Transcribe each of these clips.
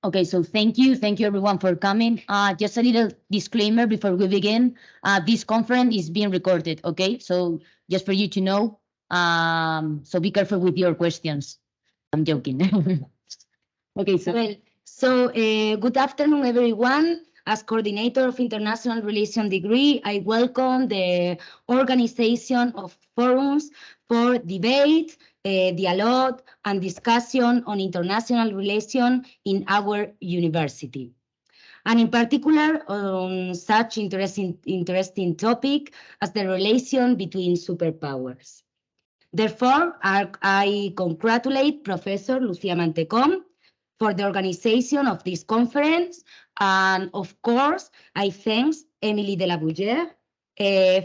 Okay, so thank you everyone for coming. Just a little disclaimer before we begin. This conference is being recorded, okay? So just for you to know, so be careful with your questions. I'm joking. Okay, so good afternoon, everyone. As coordinator of International Relations degree, I welcome the organization of forums for debate, dialogue, and discussion on international relations in our university. And in particular, on such interesting topic as the relation between superpowers. Therefore, I congratulate Professor Lucía Mantecón for the organization of this conference. And of course, I thank Emily de la Bruyère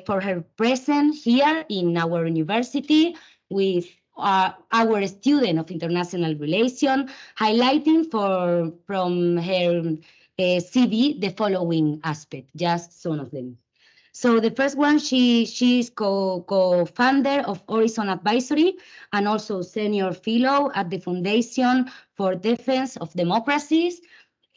for her presence here in our university with our student of international relations, highlighting from her CV the following aspect, just some of them. So the first one, she's co-founder of Horizon Advisory and also senior fellow at the Fundación for Defense of Democracies.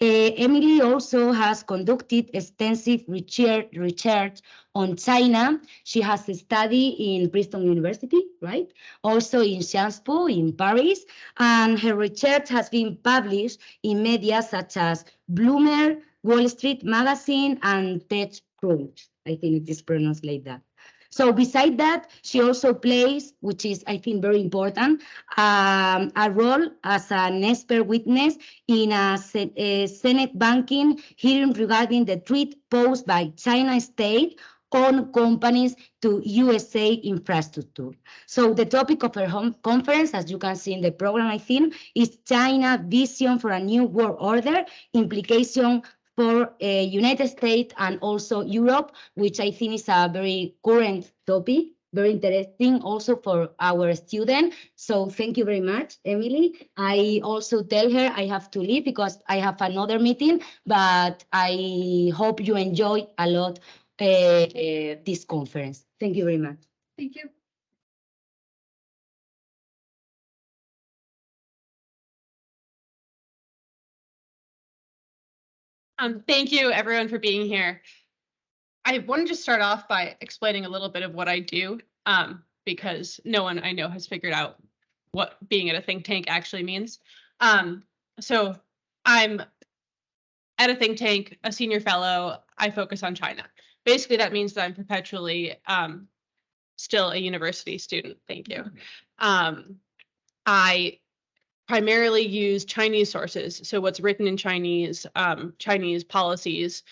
Emily also has conducted extensive research on China. She has studied in Princeton University, right? Also in Sciences Po in Paris, and her research has been published in media such as Bloomberg, Wall Street Magazine, and TechCrunch. I think it is pronounced like that. So beside that, she also plays, which is, I think, very important, a role as an expert witness in a Senate banking hearing regarding the threat posed by China state on companies to USA infrastructure. So the topic of her conference, as you can see in the program, I think, is China Vision for a New World Order, implication for United States and also Europe, which I think is a very current topic, very interesting also for our student. So thank you very much, Emily. I also tell her I have to leave because I have another meeting, but I hope you enjoy a lot this conference. Thank you very much. Thank you. Thank you, everyone, for being here. I wanted to start off by explaining a little bit of what I do, because no one I know has figured out what being at a think tank actually means. So I'm at a think tank, a senior fellow. I focus on China. Basically, that means that I'm perpetually still a university student. Thank you. I primarily use Chinese sources, so what's written in Chinese, Chinese policies,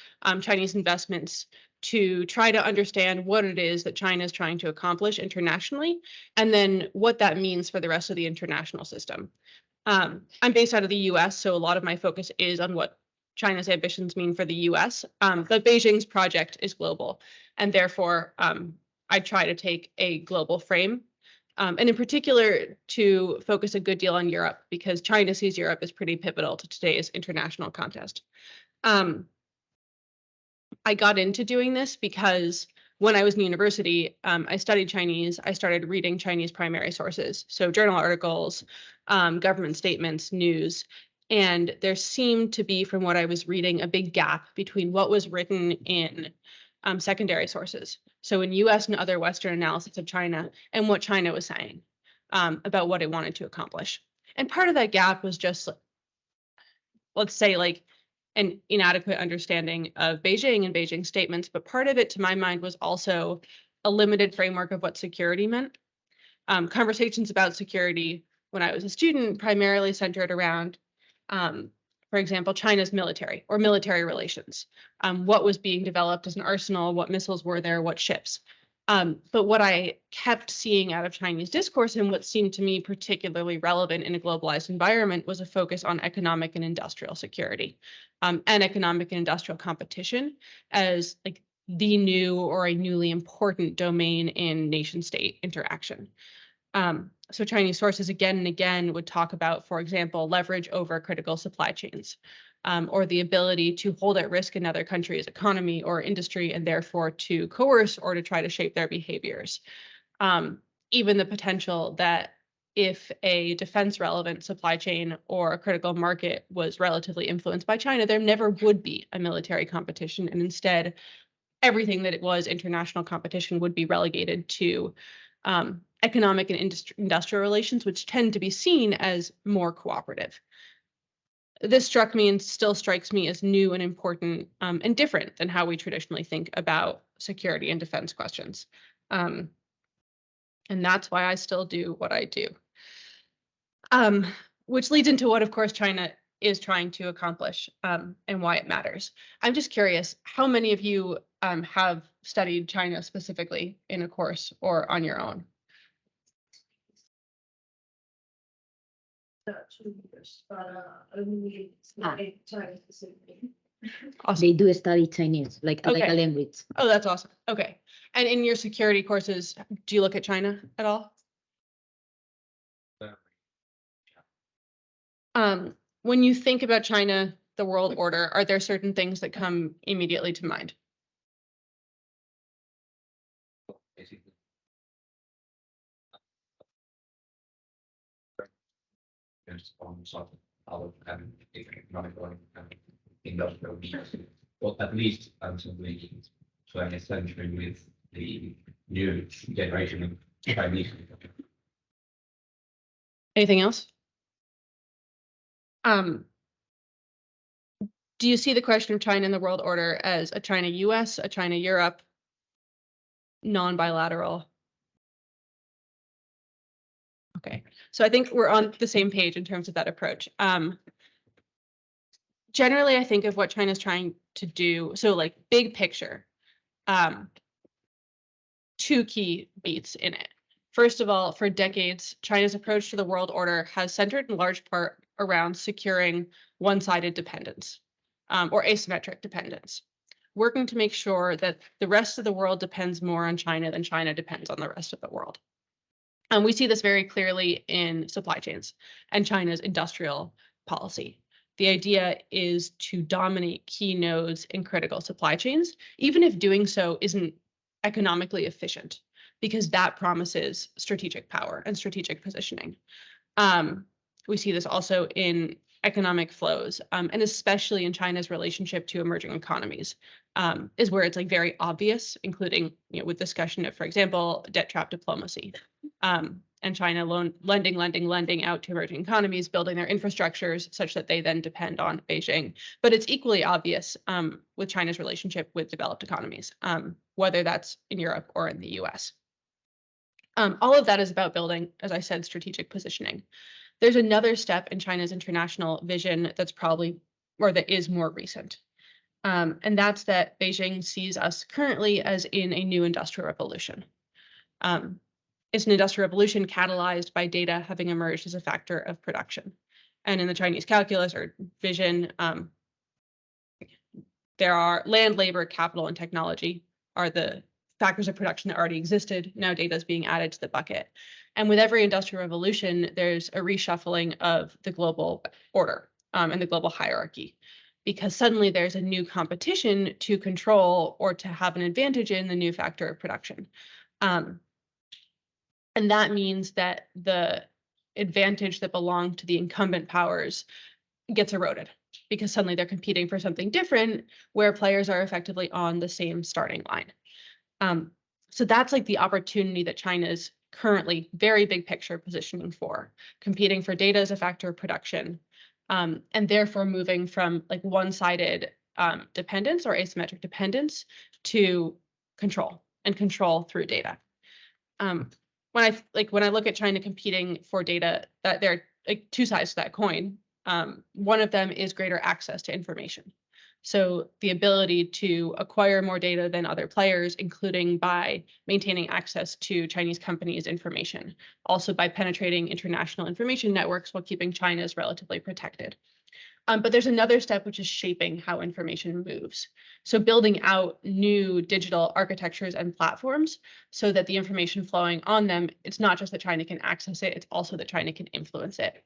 Chinese investments, to try to understand what it is that China is trying to accomplish internationally, and then what that means for the rest of the international system. I'm based out of the US, so a lot of my focus is on what China's ambitions mean for the US, but Beijing's project is global, and therefore I try to take a global frame. And in particular, to focus a good deal on Europe, because China sees Europe as pretty pivotal to today's international contest. I got into doing this because when I was in university, I studied Chinese. I started reading Chinese primary sources, so journal articles, government statements, news. And there seemed to be, from what I was reading, a big gap between what was written in secondary sources. So in US and other Western analysis of China and what China was saying about what it wanted to accomplish. And part of that gap was just, let's say, like an inadequate understanding of Beijing and Beijing statements. But part of it, to my mind, was also a limited framework of what security meant. Conversations about security when I was a student primarily centered around, for example, China's military or military relations, what was being developed as an arsenal, what missiles were there, what ships. But what I kept seeing out of Chinese discourse and what seemed to me particularly relevant in a globalized environment was a focus on economic and industrial security, and economic and industrial competition as like the new or a newly important domain in nation-state interaction. So Chinese sources again and again would talk about, for example, leverage over critical supply chains, or the ability to hold at risk another country's economy or industry, and therefore to coerce or to try to shape their behaviors. Even the potential that if a defense relevant supply chain or a critical market was relatively influenced by China, there never would be a military competition. And instead, everything that it was international competition would be relegated to economic and industrial relations, which tend to be seen as more cooperative. This struck me and still strikes me as new and important and different than how we traditionally think about security and defense questions. And that's why I still do what I do. Which leads into what, of course, China is trying to accomplish and why it matters. I'm just curious, how many of you have studied China specifically in a course or on your own? 2 years, but only studied China specifically. Awesome. They do study Chinese, like a Okay. language. Oh, that's awesome. Okay. And in your security courses, do you look at China at all? When you think about China, the world order, are there certain things that come immediately to mind? Basically, there's sort of economic and industrial needs, or at least until the 20th century with the new generation of Chinese. Anything else? Do you see the question of China in the world order as a China-US, a China-Europe, non-bilateral? Okay, so I think we're on the same page in terms of that approach. Generally, I think of what China's trying to do, so like big picture, 2 key beats in it. First of all, for decades, China's approach to the world order has centered in large part around securing one-sided dependence or asymmetric dependence, working to make sure that the rest of the world depends more on China than China depends on the rest of the world. And we see this very clearly in supply chains and China's industrial policy. The idea is to dominate key nodes in critical supply chains, even if doing so isn't economically efficient, because that promises strategic power and strategic positioning. We see this also in economic flows, and especially in China's relationship to emerging economies, is where it's like very obvious, including with discussion of, for example, debt trap diplomacy, and China lending out to emerging economies, building their infrastructures such that they then depend on Beijing. But it's equally obvious with China's relationship with developed economies, whether that's in Europe or in the US. All of that is about building, as I said, strategic positioning. There's another step in China's international vision that's that is more recent. And that's that Beijing sees us currently as in a new industrial revolution. It's an industrial revolution catalyzed by data having emerged as a factor of production. And in the Chinese calculus or vision, there are land, labor, capital, and technology are the factors of production that already existed. Now data is being added to the bucket. And with every industrial revolution, there's a reshuffling of the global order and the global hierarchy, because suddenly there's a new competition to control or to have an advantage in the new factor of production. And that means that the advantage that belonged to the incumbent powers gets eroded, because suddenly they're competing for something different where players are effectively on the same starting line. So that's like the opportunity that China's currently very big picture positioning for, competing for data as a factor of production, and therefore moving from like one-sided dependence or asymmetric dependence to control through data. When I look at China competing for data, that there are like 2 sides to that coin. One of them is greater access to information. So the ability to acquire more data than other players, including by maintaining access to Chinese companies' information, also by penetrating international information networks while keeping China's relatively protected. But there's another step, which is shaping how information moves. So building out new digital architectures and platforms so that the information flowing on them, it's not just that China can access it, it's also that China can influence it.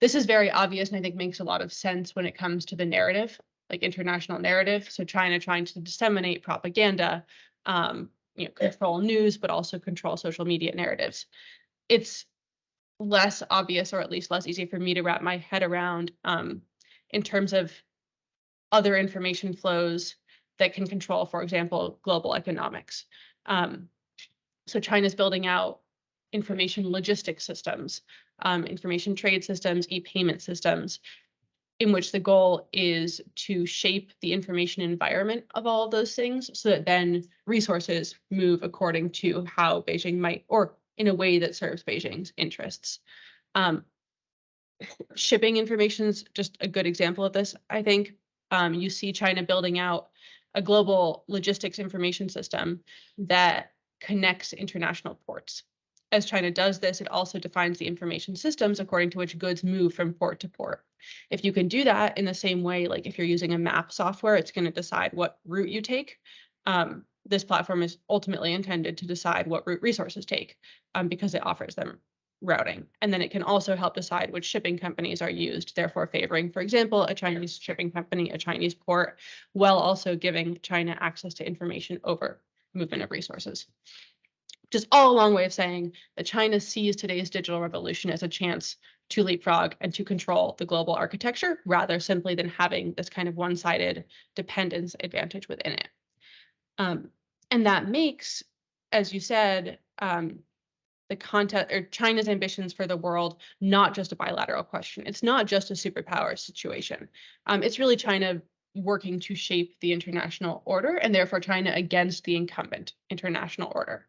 This is very obvious and I think makes a lot of sense when it comes to the narrative, like international narrative. So China trying to disseminate propaganda, control news, but also control social media narratives. It's less obvious, or at least less easy for me to wrap my head around in terms of other information flows that can control, for example, global economics. So China's building out information logistics systems, information trade systems, e-payment systems, in which the goal is to shape the information environment of all of those things so that then resources move according to how Beijing might, or in a way that serves Beijing's interests. Shipping information is just a good example of this. I think you see China building out a global logistics information system that connects international ports. As China does this, it also defines the information systems according to which goods move from port to port. If you can do that in the same way, like if you're using a map software, it's going to decide what route you take. This platform is ultimately intended to decide what route resources take because it offers them routing. And then it can also help decide which shipping companies are used, therefore favoring, for example, a Chinese shipping company, a Chinese port, while also giving China access to information over movement of resources. Just all a long way of saying that China sees today's digital revolution as a chance to leapfrog and to control the global architecture rather simply than having this kind of one-sided dependence advantage within it. And that makes, as you said, the content or China's ambitions for the world not just a bilateral question. It's not just a superpower situation. It's really China working to shape the international order and therefore China against the incumbent international order.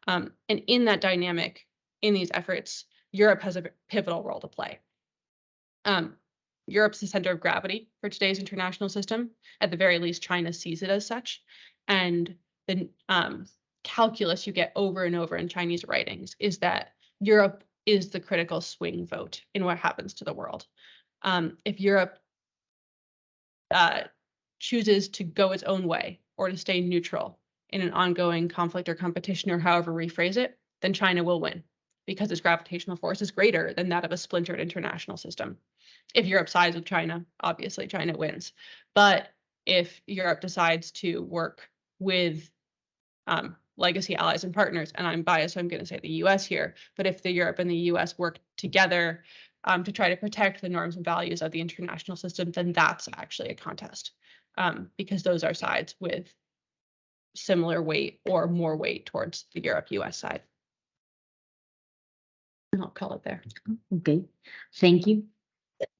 And in that dynamic, in these efforts, Europe has a pivotal role to play. Europe's the center of gravity for today's international system. At the very least, China sees it as such. And the calculus you get over and over in Chinese writings is that Europe is the critical swing vote in what happens to the world. If Europe chooses to go its own way or to stay neutral in an ongoing conflict or competition, or however rephrase it, then China will win because its gravitational force is greater than that of a splintered international system. If Europe sides with China, obviously China wins. But if Europe decides to work with legacy allies and partners, and I'm biased, so I'm going to say the US here, but if the Europe and the US work together to try to protect the norms and values of the international system, then that's actually a contest because those are sides with similar weight or more weight towards the Europe-US side. And I'll call it there. Okay, thank you.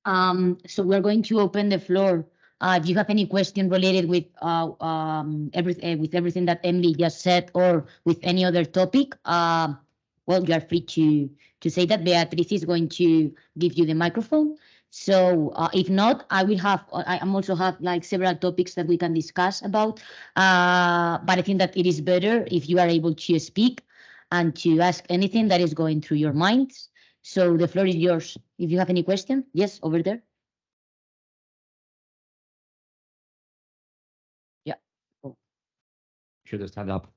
So we're going to open the floor. If you have any question related with everything that Emily just said, or with any other topic, well, you are free to say that. Beatriz is going to give you the microphone. So if not, I'm also have like several topics that we can discuss about. But I think that it is better if you are able to speak and to ask anything that is going through your minds. So the floor is yours. If you have any question, yes, over there. Yeah. Oh. Should I stand up?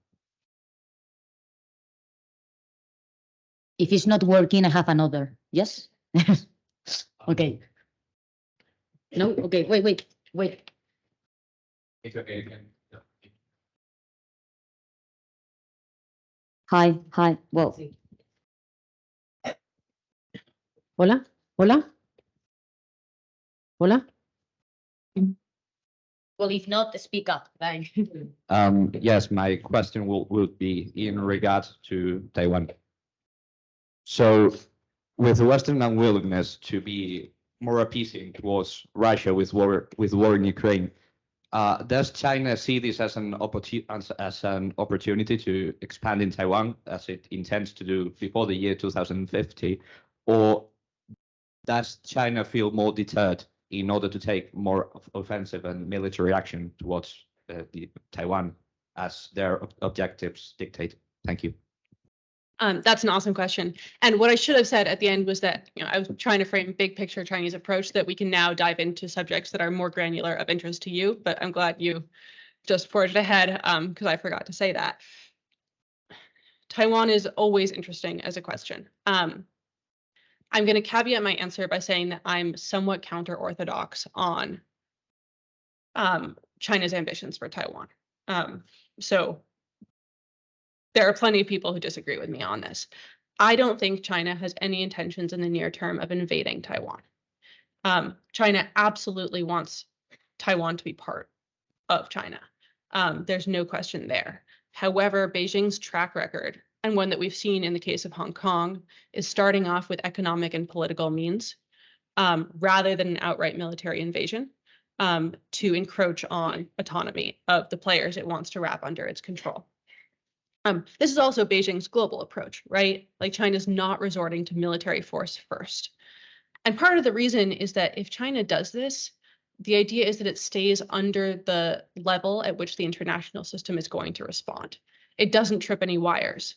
If it's not working, I have another. Yes. Okay. No. Okay. Wait. It's okay again. No. Hi. Well. Hola. Well, if not, speak up. Bye. Yes, my question would be in regards to Taiwan. So, with the Western unwillingness to be more appeasing towards Russia with war in Ukraine, does China see this as an opportunity to expand in Taiwan, as it intends to do before the year 2050, or does China feel more deterred in order to take more offensive and military action towards Taiwan as their objectives dictate? Thank you. That's an awesome question. And what I should have said at the end was that, I was trying to frame big picture Chinese approach that we can now dive into subjects that are more granular of interest to you, but I'm glad you just forged ahead because I forgot to say that. Taiwan is always interesting as a question. I'm going to caveat my answer by saying that I'm somewhat counter-orthodox on China's ambitions for Taiwan. So there are plenty of people who disagree with me on this. I don't think China has any intentions in the near term of invading Taiwan. China absolutely wants Taiwan to be part of China. There's no question there. However, Beijing's track record, and one that we've seen in the case of Hong Kong, is starting off with economic and political means rather than an outright military invasion to encroach on autonomy of the players it wants to wrap under its control. This is also Beijing's global approach, right? Like China's not resorting to military force first. And part of the reason is that if China does this, the idea is that it stays under the level at which the international system is going to respond. It doesn't trip any wires.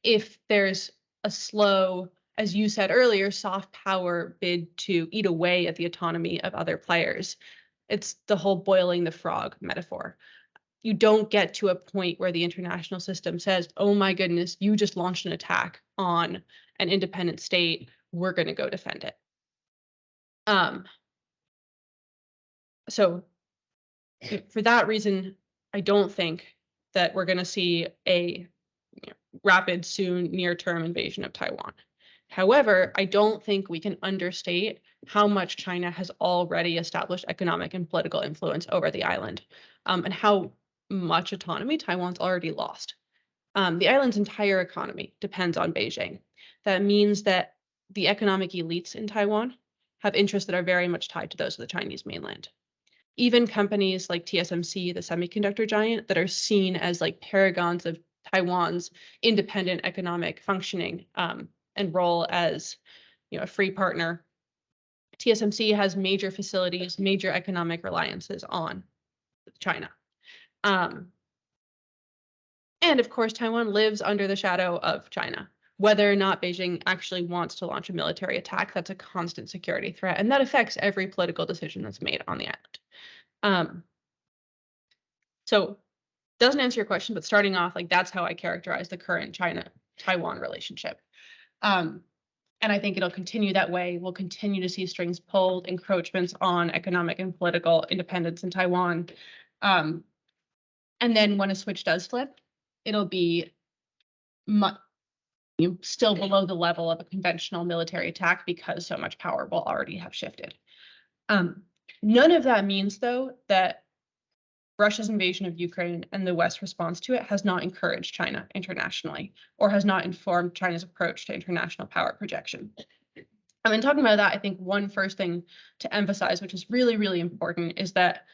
If there's a slow, as you said earlier, soft power bid to eat away at the autonomy of other players, it's the whole boiling the frog metaphor. You don't get to a point where the international system says, oh my goodness, you just launched an attack on an independent state, we're going to go defend it. So for that reason, I don't think that we're going to see a rapid, soon, near-term invasion of Taiwan. However, I don't think we can understate how much China has already established economic and political influence over the island, and how much autonomy Taiwan's already lost. The island's entire economy depends on Beijing. That means that the economic elites in Taiwan have interests that are very much tied to those of the Chinese mainland. Even companies like TSMC, the semiconductor giant, that are seen as like paragons of Taiwan's independent economic functioning and role as a free partner. TSMC has major facilities, major economic reliances on China. And of course, Taiwan lives under the shadow of China. Whether or not Beijing actually wants to launch a military attack, that's a constant security threat, and that affects every political decision that's made on the island. So doesn't answer your question, but starting off, like that's how I characterize the current China-Taiwan relationship. And I think it'll continue that way. We'll continue to see strings pulled, encroachments on economic and political independence in Taiwan. And then when a switch does flip, it'll be still below the level of a conventional military attack because so much power will already have shifted. None of that means, though, that Russia's invasion of Ukraine and the West's response to it has not encouraged China internationally or has not informed China's approach to international power projection. In talking about that, I think one first thing to emphasize, which is really, really important, is that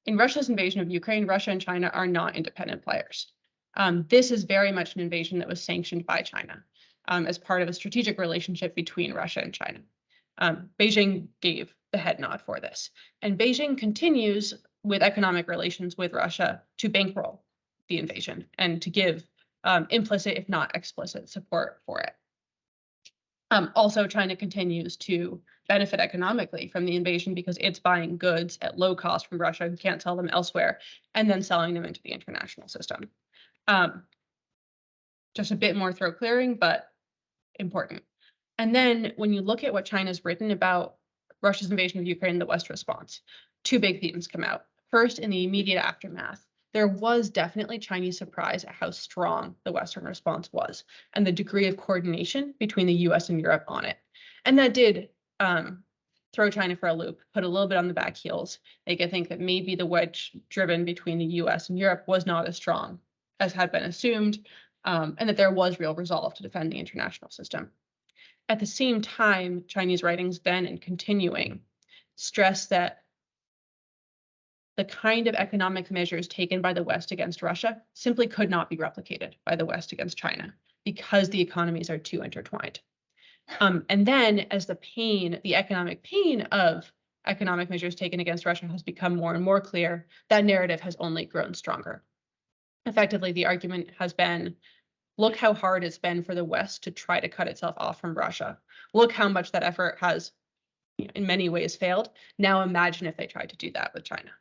in Russia's invasion of Ukraine, Russia and China are not independent players. This is very much an invasion that was sanctioned by China as part of a strategic relationship between Russia and China. Beijing gave the head nod for this. And Beijing continues with economic relations with Russia to bankroll the invasion and to give implicit, if not explicit, support for it. Also, China continues to benefit economically from the invasion because it's buying goods at low cost from Russia who can't sell them elsewhere and then selling them into the international system. Just a bit more throat clearing, but important. And then when you look at what China's written about Russia's invasion of Ukraine, the West response, two big themes come out. First, in the immediate aftermath, there was definitely Chinese surprise at how strong the Western response was and the degree of coordination between the US and Europe on it. And that did throw China for a loop, put a little bit on the back heels, make it think that maybe the wedge driven between the US and Europe was not as strong as had been assumed, and that there was real resolve to defend the international system. At the same time, Chinese writings then and continuing stress that the kind of economic measures taken by the West against Russia simply could not be replicated by the West against China because the economies are too intertwined. And then as the economic pain of economic measures taken against Russia has become more and more clear, that narrative has only grown stronger. Effectively, the argument has been, look how hard it's been for the West to try to cut itself off from Russia. Look how much that effort has, in many ways, failed. Now imagine if they tried to do that with China.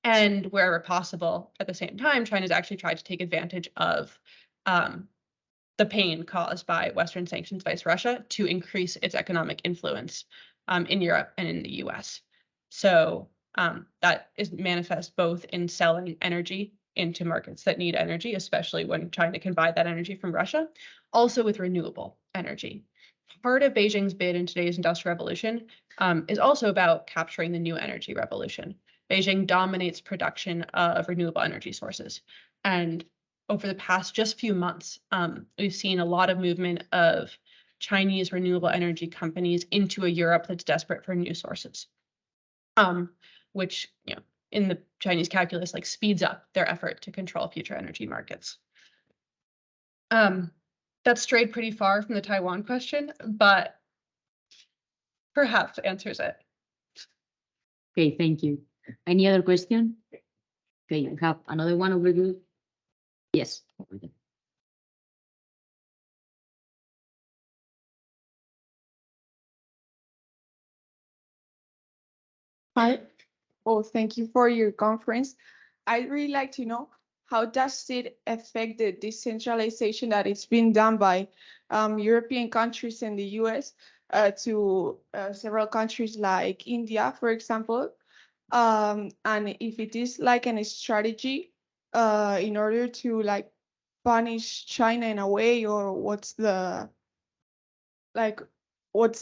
And wherever possible, at the same time, China's actually tried to take advantage of the pain caused by Western sanctions against Russia to increase its economic influence in Europe and in the US. So that is manifest both in selling energy into markets that need energy, especially when China can buy that energy from Russia, also with renewable energy. Part of Beijing's bid in today's industrial revolution is also about capturing the new energy revolution. Beijing dominates production of renewable energy sources. And over the past just few months, we've seen a lot of movement of Chinese renewable energy companies into a Europe that's desperate for new sources, which, you know, in the Chinese calculus, like speeds up their effort to control future energy markets. That strayed pretty far from the Taiwan question, but perhaps answers it. Okay, thank you. Any other question? Okay, you have another one over there. Yes. Over there. Hi. Oh, thank you for your conference. I'd really like to know, how does it affect the decentralization that it's been done by European countries and the US to several countries like India, for example? And if it is like a strategy in order to like punish China in a way, or what's the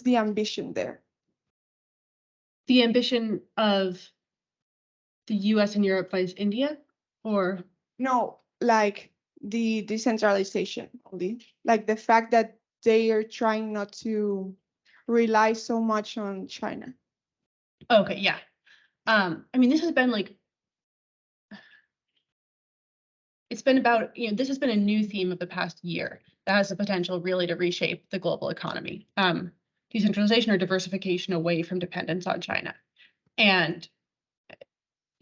ambition there? The ambition of the US and Europe vice India, or? No, like the decentralization only, like the fact that they are trying not to rely so much on China. Okay, yeah. I mean, this has been like, it's been about, you know, this has been a new theme of the past year that has the potential really to reshape the global economy. Decentralization or diversification away from dependence on China. And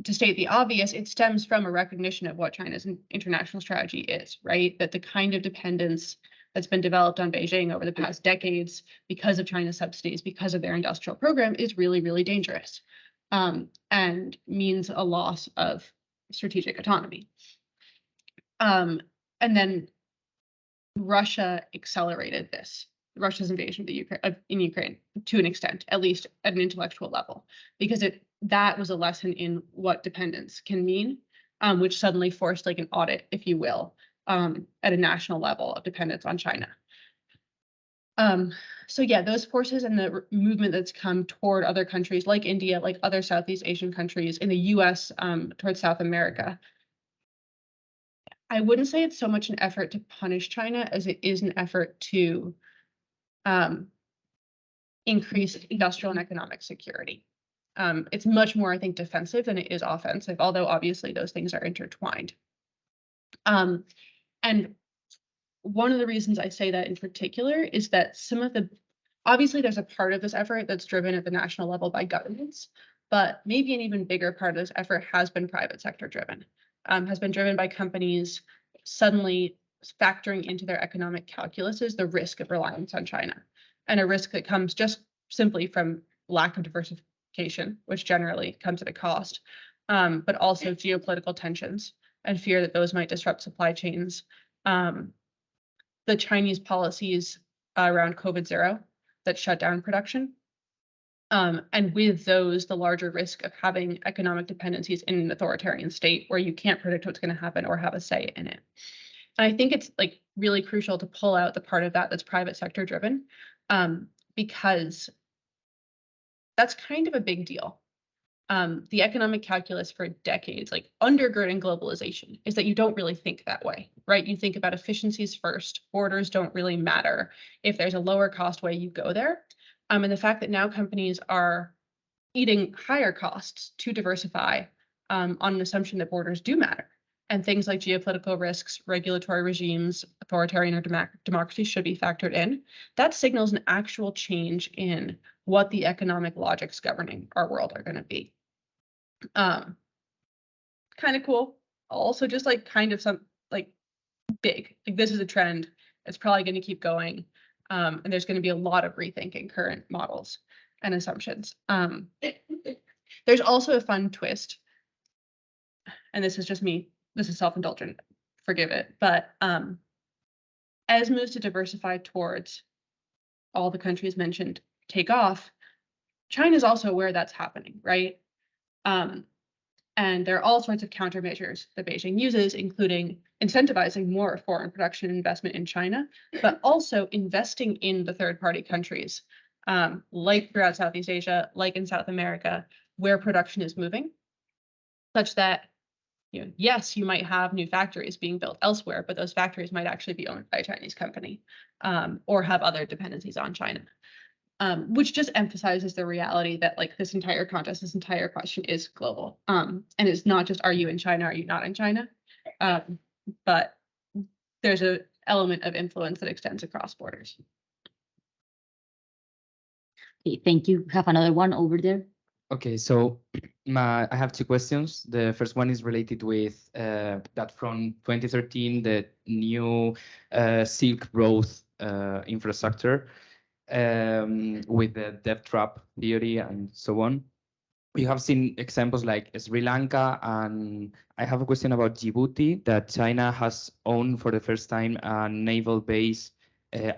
to state the obvious, it stems from a recognition of what China's international strategy is, right? That the kind of dependence that's been developed on Beijing over the past decades because of China's subsidies, because of their industrial program, is really, really dangerous, and means a loss of strategic autonomy. And then Russia accelerated this. Russia's invasion of in Ukraine to an extent, at least at an intellectual level, because that was a lesson in what dependence can mean, which suddenly forced like an audit, if you will, at a national level of dependence on China. So yeah, those forces and the movement that's come toward other countries like India, like other Southeast Asian countries, in the US, towards South America. I wouldn't say it's so much an effort to punish China as it is an effort to increase industrial and economic security. It's much more, I think, defensive than it is offensive, although obviously those things are intertwined. And one of the reasons I say that in particular is that obviously there's a part of this effort that's driven at the national level by governments, but maybe an even bigger part of this effort has been private sector driven, has been driven by companies suddenly factoring into their economic calculuses the risk of reliance on China, and a risk that comes just simply from lack of diversification, which generally comes at a cost, but also geopolitical tensions and fear that those might disrupt supply chains. The Chinese policies around COVID-0 that shut down production, and with those, the larger risk of having economic dependencies in an authoritarian state where you can't predict what's going to happen or have a say in it. And I think it's like really crucial to pull out the part of that that's private sector driven, because that's kind of a big deal. The economic calculus for decades, like undergirding globalization, is that you don't really think that way, right? You think about efficiencies first. Borders don't really matter. If there's a lower cost way, you go there. And the fact that now companies are eating higher costs to diversify on an assumption that borders do matter. And things like geopolitical risks, regulatory regimes, authoritarian or democracy should be factored in. That signals an actual change in what the economic logics governing our world are going to be. Kind of cool. Also just like kind of some like big, like this is a trend. It's probably going to keep going. And there's going to be a lot of rethinking current models and assumptions. There's also a fun twist. And this is just me. This is self-indulgent, forgive it. But as moves to diversify towards all the countries mentioned take off, China's also aware that's happening, right? And there are all sorts of countermeasures that Beijing uses, including incentivizing more foreign production and investment in China, but also investing in the third-party countries, like throughout Southeast Asia, like in South America, where production is moving, such that, yes, you might have new factories being built elsewhere, but those factories might actually be owned by a Chinese company, or have other dependencies on China. Which just emphasizes the reality that like this entire contest, this entire question is global. And it's not just, are you in China, are you not in China? But there's an element of influence that extends across borders. Okay, thank you. Have another one over there. Okay, so I have two questions. The first one is related with that from 2013, the new Silk Road infrastructure with the debt trap theory and so on. We have seen examples like Sri Lanka, and I have a question about Djibouti, that China has owned for the first time a naval base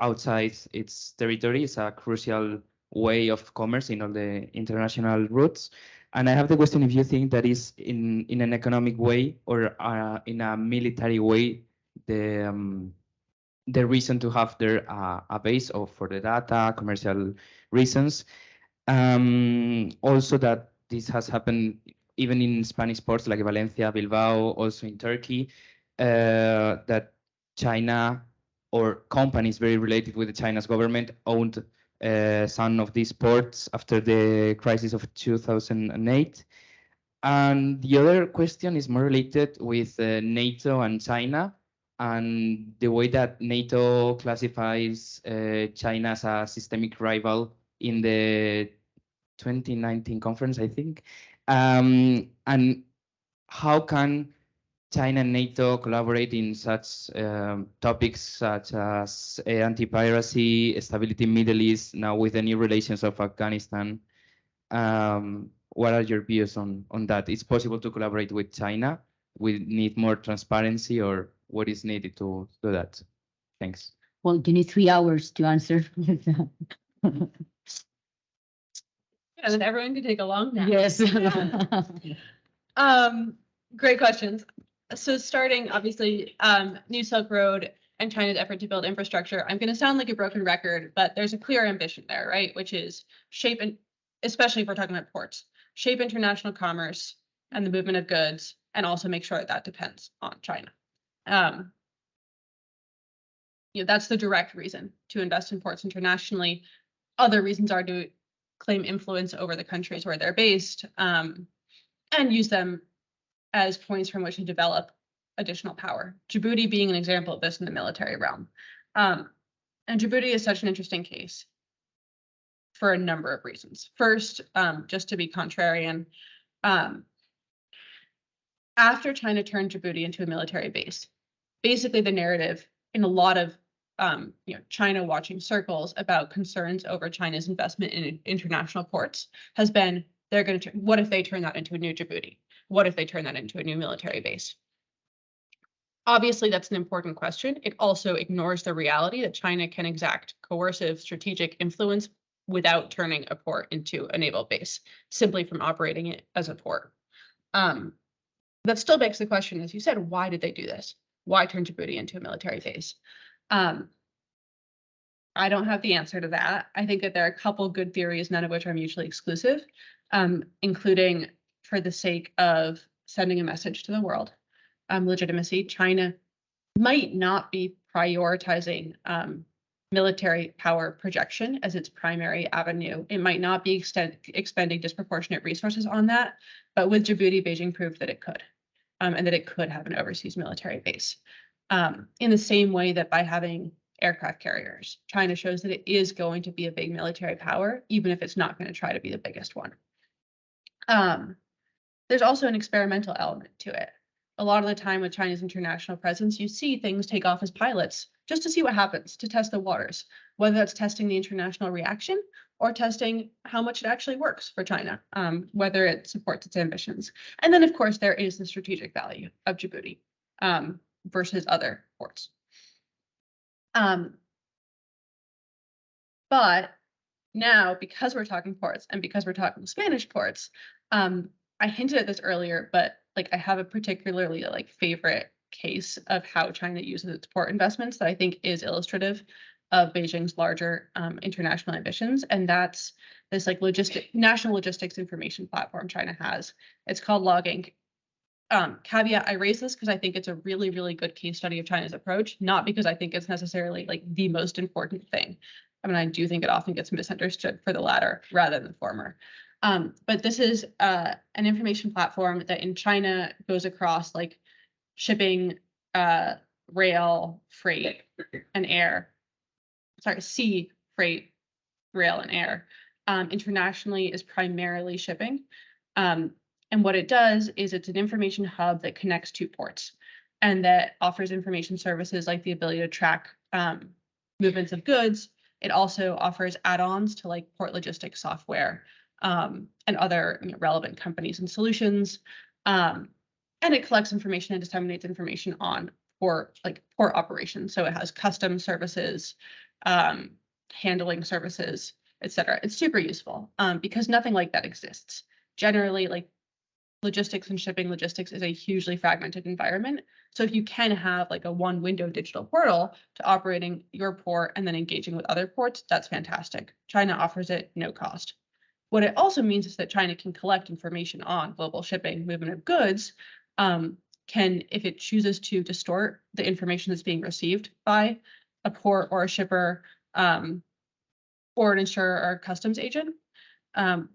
outside its territory. It's a crucial way of commerce in all the international routes. And I have the question if you think that is in an economic way or in a military way, the reason to have there a base or for the data, commercial reasons. Also that this has happened even in Spanish ports like Valencia, Bilbao, also in Turkey, that China or companies very related with the China's government owned some of these ports after the crisis of 2008. And the other question is more related with NATO and China, and the way that NATO classifies China as a systemic rival in the 2019 conference, I think. And how can China and NATO collaborate in such topics such as anti-piracy, stability in Middle East, now with the new relations of Afghanistan? What are your views on that? It's possible to collaborate with China? We need more transparency, or what is needed to do that? Thanks. Well, you need 3 hours to answer. And then everyone can take a long nap. Yes. Great questions. So starting, obviously, New Silk Road and China's effort to build infrastructure. I'm going to sound like a broken record, but there's a clear ambition there, right? Which is shape, and especially if we're talking about ports, shape international commerce and the movement of goods, and also make sure that depends on China. That's the direct reason to invest in ports internationally. Other reasons are to claim influence over the countries where they're based, and use them as points from which to develop additional power. Djibouti being an example of this in the military realm. And Djibouti is such an interesting case for a number of reasons. First, just to be contrarian, after China turned Djibouti into a military base, basically the narrative in a lot of China watching circles about concerns over China's investment in international ports has been, they're going to, what if they turn that into a new Djibouti? What if they turn that into a new military base? Obviously, that's an important question. It also ignores the reality that China can exact coercive strategic influence without turning a port into a naval base, simply from operating it as a port. That still begs the question, as you said, why did they do this? Why turn Djibouti into a military base? I don't have the answer to that. I think that there are a couple good theories, none of which are mutually exclusive, including for the sake of sending a message to the world. Legitimacy. China might not be prioritizing military power projection as its primary avenue. It might not be expending disproportionate resources on that, but with Djibouti, Beijing proved that it could, and that it could have an overseas military base. In the same way that by having aircraft carriers, China shows that it is going to be a big military power, even if it's not going to try to be the biggest one. There's also an experimental element to it. A lot of the time with China's international presence, you see things take off as pilots just to see what happens, to test the waters, whether that's testing the international reaction or testing how much it actually works for China, whether it supports its ambitions. And then, of course, there is the strategic value of Djibouti versus other ports. But now, because we're talking ports and because we're talking Spanish ports, I hinted at this earlier, but like I have a particularly like favorite case of how China uses its port investments that I think is illustrative of Beijing's larger international ambitions, and that's this like national logistics information platform China has. It's called Logging. Caveat, I raise this because I think it's a really, really good case study of China's approach, not because I think it's necessarily like the most important thing. I mean, I do think it often gets misunderstood for the latter rather than the former. But this is an information platform that in China goes across like shipping, rail, freight, and air. Sorry, sea, freight, rail, and air. Internationally is primarily shipping. And what it does is it's an information hub that connects two ports and that offers information services like the ability to track movements of goods. It also offers add-ons to like port logistics software and other relevant companies and solutions. And it collects information and disseminates information on port operations. So it has custom services, handling services, etc. It's super useful because nothing like that exists. Generally, like logistics and shipping logistics is a hugely fragmented environment. So if you can have like a one window digital portal to operating your port and then engaging with other ports, that's fantastic. China offers it no cost. What it also means is that China can collect information on global shipping, movement of goods, if it chooses to distort the information that's being received by a port or a shipper or an insurer or a customs agent,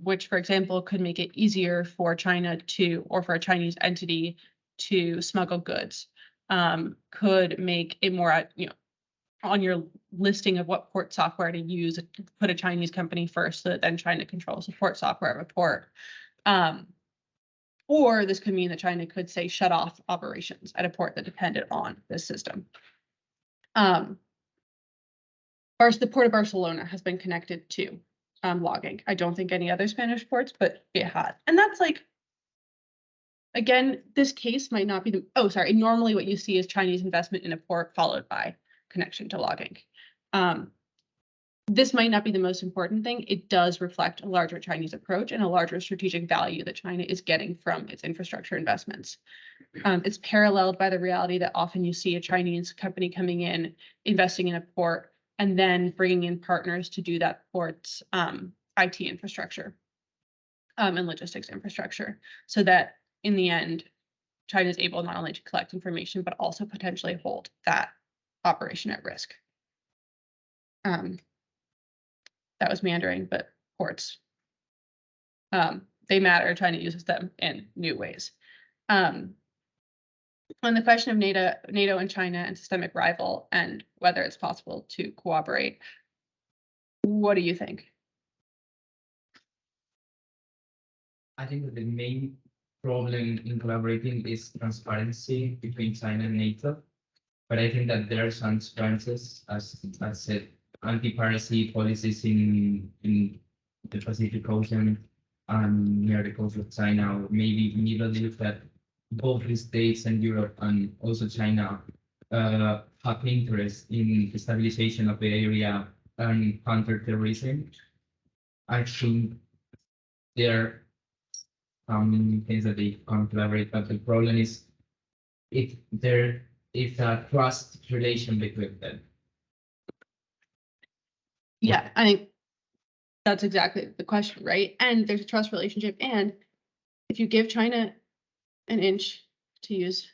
which, for example, could make it easier for China or for a Chinese entity to smuggle goods, could make it more, on your listing of what port software to use, put a Chinese company first so that then China controls the port software of a port. Or this could mean that China could say shut off operations at a port that depended on this system. The port of Barcelona has been connected to logging. I don't think any other Spanish ports, but it had. And that's like, again, this case might not be normally what you see is Chinese investment in a port followed by connection to logging. This might not be the most important thing. It does reflect a larger Chinese approach and a larger strategic value that China is getting from its infrastructure investments. It's paralleled by the reality that often you see a Chinese company coming in, investing in a port, and then bringing in partners to do that port's IT infrastructure and logistics infrastructure, so that in the end, China is able not only to collect information, but also potentially hold that operation at risk. That was meandering, but ports, they matter. China uses them in new ways. On the question of NATO and China and systemic rival and whether it's possible to cooperate, what do you think? I think that the main problem in collaborating is transparency between China and NATO. But I think that there are some chances, as I said, anti-piracy policies in the Pacific Ocean and near the coast of China, or maybe Middle East, that both the States and Europe and also China have interest in the stabilization of the area and counterterrorism. I think there are many things that they can collaborate, but the problem is if there is a trust relation between them. Yeah, I think that's exactly the question, right? And there's a trust relationship. And if you give China an inch, to use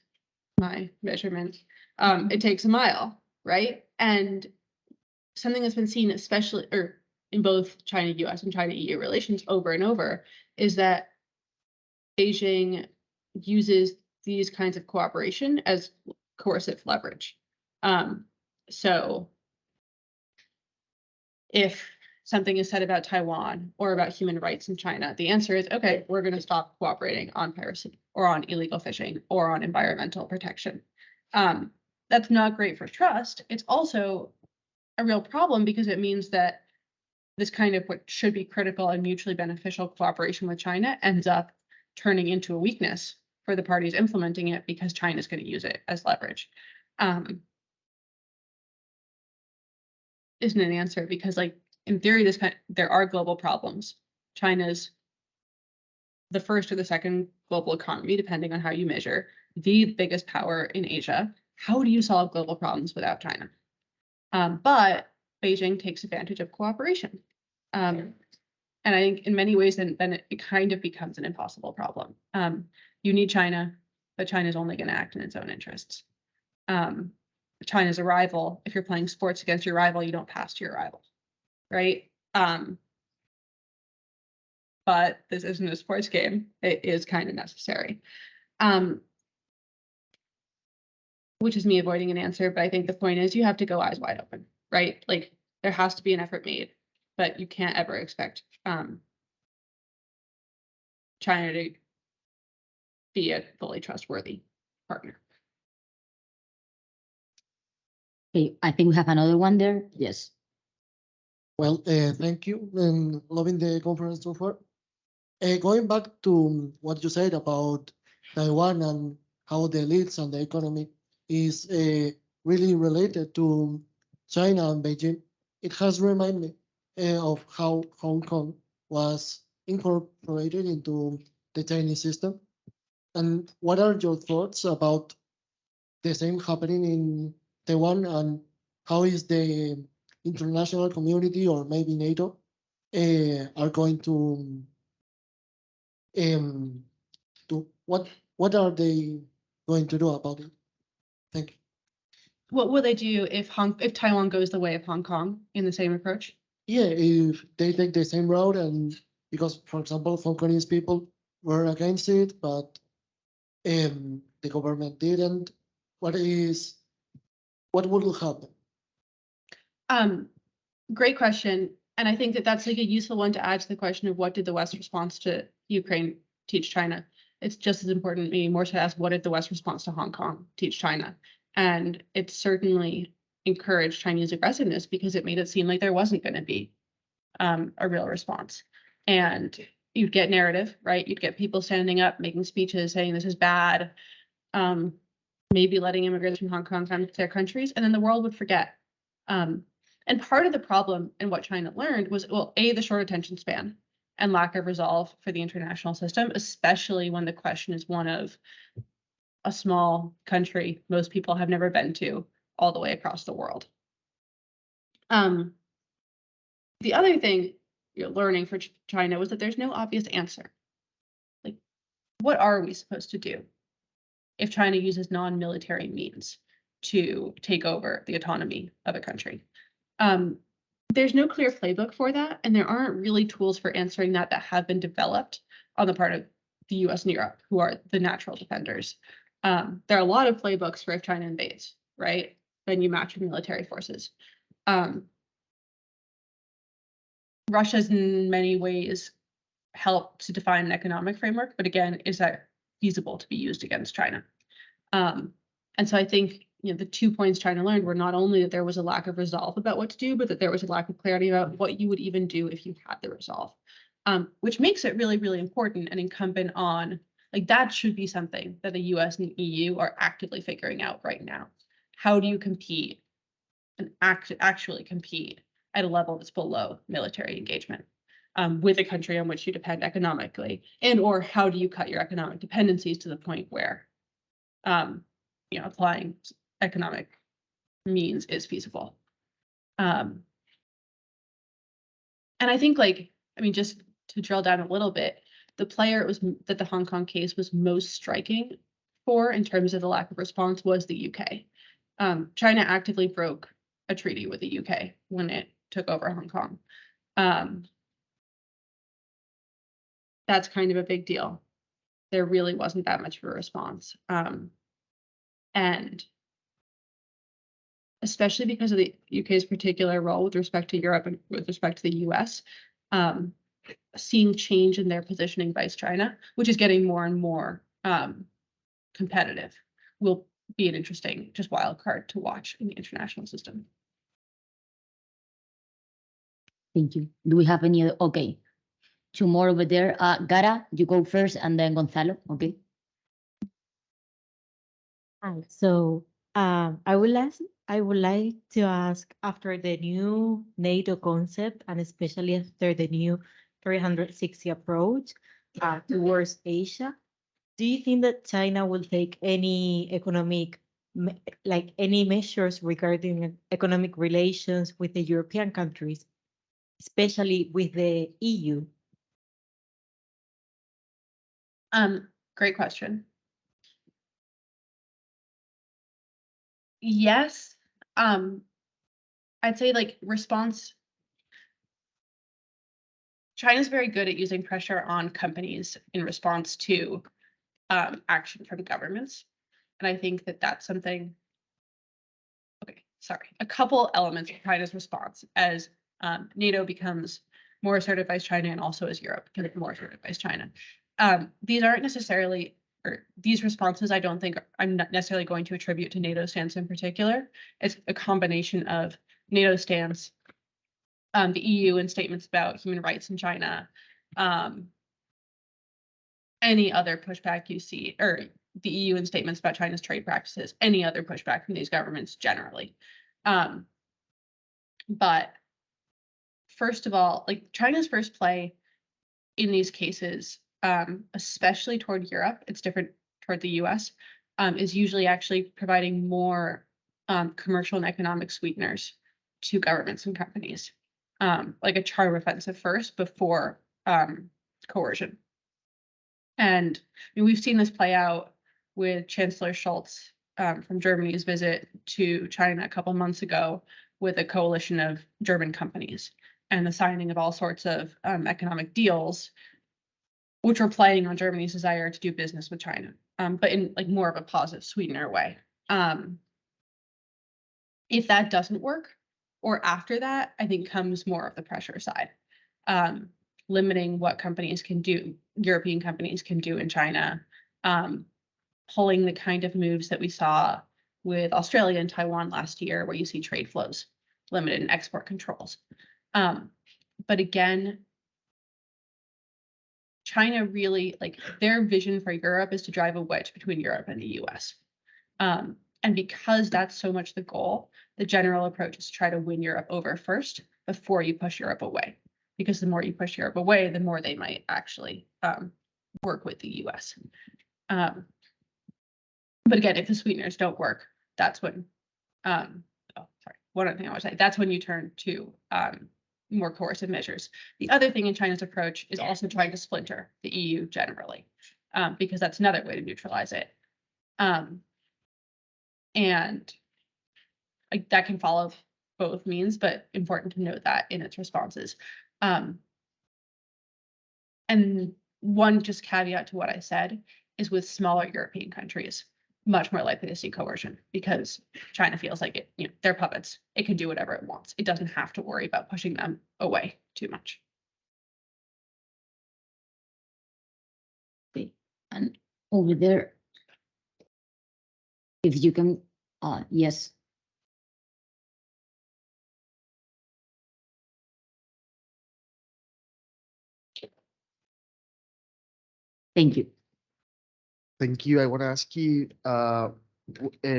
my measurement, it takes a mile, right? And something that's been seen, especially in both China-US and China-EU relations over and over, is that Beijing uses these kinds of cooperation as coercive leverage. So if something is said about Taiwan or about human rights in China, the answer is, okay, we're going to stop cooperating on piracy or on illegal fishing or on environmental protection. That's not great for trust. It's also a real problem because it means that this kind of what should be critical and mutually beneficial cooperation with China ends up turning into a weakness for the parties implementing it because China is going to use it as leverage. Isn't an answer because, like, in theory, there are global problems. China's the first or the second global economy, depending on how you measure, the biggest power in Asia. How do you solve global problems without China? But Beijing takes advantage of cooperation. And I think in many ways, then it kind of becomes an impossible problem. You need China, but China's only going to act in its own interests. China's a rival. If you're playing sports against your rival, you don't pass to your rival, right? But this isn't a sports game. It is kind of necessary. Which is me avoiding an answer, but I think the point is you have to go eyes wide open, right? Like there has to be an effort made, but you can't ever expect China to be a fully trustworthy partner. Okay, I think we have another one there. Yes. Well, thank you, and loving the conference so far. Going back to what you said about Taiwan and how the elites and the economy is really related to China and Beijing, it has reminded me of how Hong Kong was incorporated into the Chinese system. And what are your thoughts about the same happening in Taiwan, and how is the international community or maybe NATO are going to what are they going to do about it? Thank you. What will they do if Taiwan goes the way of Hong Kong in the same approach? Yeah, if they take the same route, and because, for example, Hong Kongese people were against it, but the government didn't. What will happen? Great question. And I think that that's like a useful one to add to the question of what did the West response to Ukraine teach China? It's just as important, maybe more to ask, what did the West response to Hong Kong teach China? And it certainly encouraged Chinese aggressiveness because it made it seem like there wasn't going to be a real response. And you'd get narrative, right? You'd get people standing up, making speeches, saying this is bad, maybe letting immigrants from Hong Kong come to their countries, and then the world would forget. And part of the problem in what China learned was, well, the short attention span and lack of resolve for the international system, especially when the question is one of a small country most people have never been to all the way across the world. The other thing you're learning for China was that there's no obvious answer. Like, what are we supposed to do if China uses non-military means to take over the autonomy of a country? There's no clear playbook for that, and there aren't really tools for answering that have been developed on the part of the US and Europe, who are the natural defenders. There are a lot of playbooks for if China invades, right? Then you match your military forces. Russia's in many ways helped to define an economic framework, but again, is that feasible to be used against China? And so I think the 2 points China learned were not only that there was a lack of resolve about what to do, but that there was a lack of clarity about what you would even do if you had the resolve, which makes it really, really important and incumbent on, like, that should be something that the US and EU are actively figuring out right now. How do you compete and actually compete at a level that's below military engagement with a country on which you depend economically? And or how do you cut your economic dependencies to the point where applying economic means is feasible? And I think, just to drill down a little bit, the player that the Hong Kong case was most striking for in terms of the lack of response was the UK. China actively broke a treaty with the UK when it took over Hong Kong. That's kind of a big deal. There really wasn't that much of a response. And especially because of the UK's particular role with respect to Europe and with respect to the US, seeing change in their positioning vice China, which is getting more and more competitive, will be an interesting just wild card to watch in the international system. Thank you. Do we have any other? Okay. Two more over there. Gara, you go first, and then Gonzalo. Okay. Hi. So I would like to ask, after the new NATO concept, and especially after the new 360 approach, towards Asia. Do you think that China will take any any measures regarding economic relations with the European countries, especially with the EU? Great question. Yes. I'd say like response. China's very good at using pressure on companies in response to action from governments. And I think that that's something, okay, sorry, a couple elements of China's response as NATO becomes more assertive as China and also as Europe becomes more assertive as China. These aren't necessarily, or these responses I don't think I'm not necessarily going to attribute to NATO's stance in particular. It's a combination of NATO's stance, the EU and statements about human rights in China, any other pushback you see, or the EU and statements about China's trade practices, any other pushback from these governments generally. But first of all, like China's first play in these cases, especially toward Europe, it's different toward the US, is usually actually providing more commercial and economic sweeteners to governments and companies, like a charm offensive first before coercion. And I mean, we've seen this play out with Chancellor Scholz from Germany's visit to China a couple months ago with a coalition of German companies and the signing of all sorts of economic deals, which were playing on Germany's desire to do business with China, but in like more of a positive sweetener way. If that doesn't work, or after that, I think comes more of the pressure side, limiting what companies can do, European companies can do in China, pulling the kind of moves that we saw with Australia and Taiwan last year, where you see trade flows limited and export controls. But again, China really, like their vision for Europe is to drive a wedge between Europe and the US. And because that's so much the goal, the general approach is to try to win Europe over first before you push Europe away. Because the more you push Europe away, the more they might actually work with the US. But again, if the sweeteners don't work, that's when, one other thing I want to say, that's when you turn to more coercive measures. The other thing in China's approach is also trying to splinter the EU generally, because that's another way to neutralize it. And like that can follow both means, but important to note that in its responses. And one just caveat to what I said is with smaller European countries, much more likely to see coercion because China feels like it, they're puppets. It can do whatever it wants. It doesn't have to worry about pushing them away too much. And over there, if you can, yes. Thank you. Thank you. I want to ask you,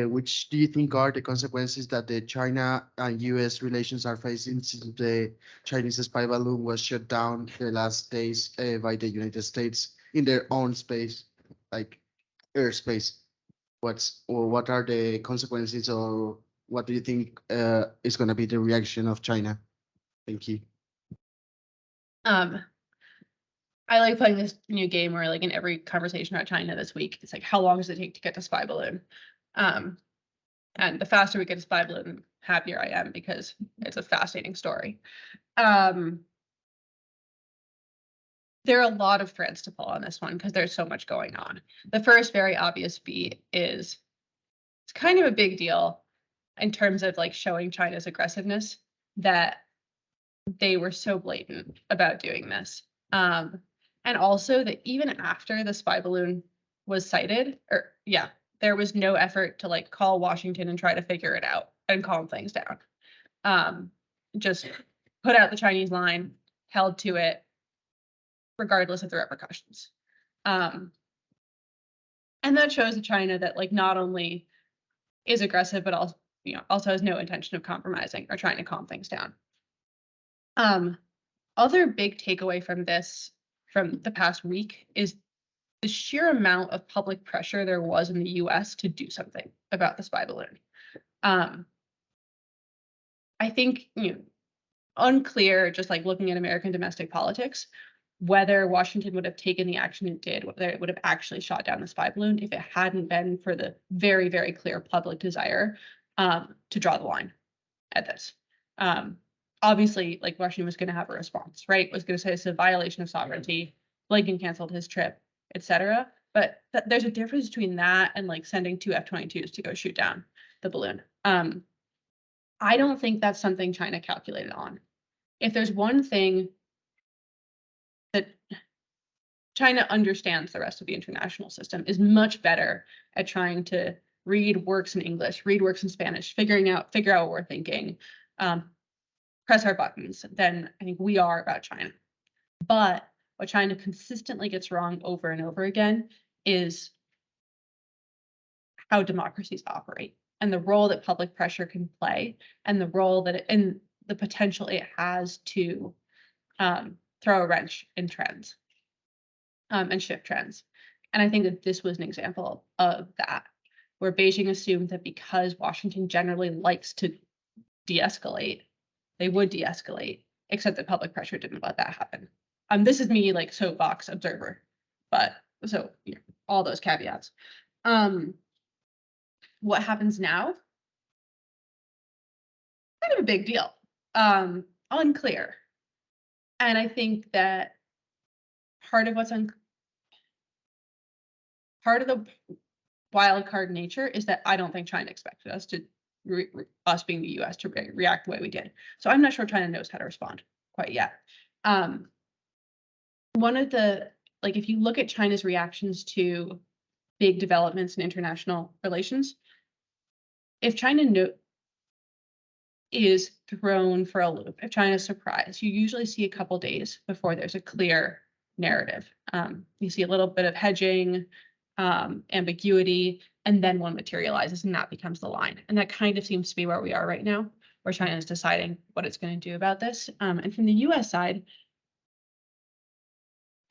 which do you think are the consequences that the China and US relations are facing since the Chinese spy balloon was shut down the last days by the United States in their own space, like airspace? What are the consequences, or what do you think is going to be the reaction of China? Thank you. I like playing this new game where like in every conversation about China this week, it's like, how long does it take to get to spy balloon? And the faster we get to spy balloon, the happier I am because it's a fascinating story. There are a lot of threads to pull on this one because there's so much going on. The first very obvious beat is it's kind of a big deal in terms of like showing China's aggressiveness that they were so blatant about doing this. And also that even after the spy balloon was sighted, there was no effort to like call Washington and try to figure it out and calm things down. Just put out the Chinese line, held to it, regardless of the repercussions. And that shows to China that like not only is aggressive, but also has no intention of compromising or trying to calm things down. Other big takeaway from this from the past week is the sheer amount of public pressure there was in the US to do something about the spy balloon. I think, unclear, just like looking at American domestic politics, whether Washington would have taken the action it did, whether it would have actually shot down the spy balloon if it hadn't been for the very, very clear public desire to draw the line at this. Obviously, like Washington was going to have a response, right? Was going to say it's a violation of sovereignty. Blinken canceled his trip, etc. But there's a difference between that and like sending 2 F-22s to go shoot down the balloon. I don't think that's something China calculated on. If there's one thing that China understands, the rest of the international system is much better at trying to read works in English, read works in Spanish, figure out what we're thinking, press our buttons, than I think we are about China. But what China consistently gets wrong over and over again is how democracies operate and the role that public pressure can play and the role that and the potential it has to throw a wrench in trends and shift trends. And I think that this was an example of that, where Beijing assumed that because Washington generally likes to de-escalate, they would de-escalate, except that public pressure didn't let that happen. This is me like soapbox observer, but so all those caveats. What happens now? Kind of a big deal. Unclear. And I think that part of the wild card nature is that I don't think China expected us to us being the US to react the way we did. So I'm not sure China knows how to respond quite yet. One of the, like, if you look at China's reactions to big developments in international relations, if China is thrown for a loop, if China's surprised, you usually see a couple days before there's a clear narrative. You see a little bit of hedging, ambiguity, and then one materializes and that becomes the line. And that kind of seems to be where we are right now, where China is deciding what it's going to do about this. And from the US side,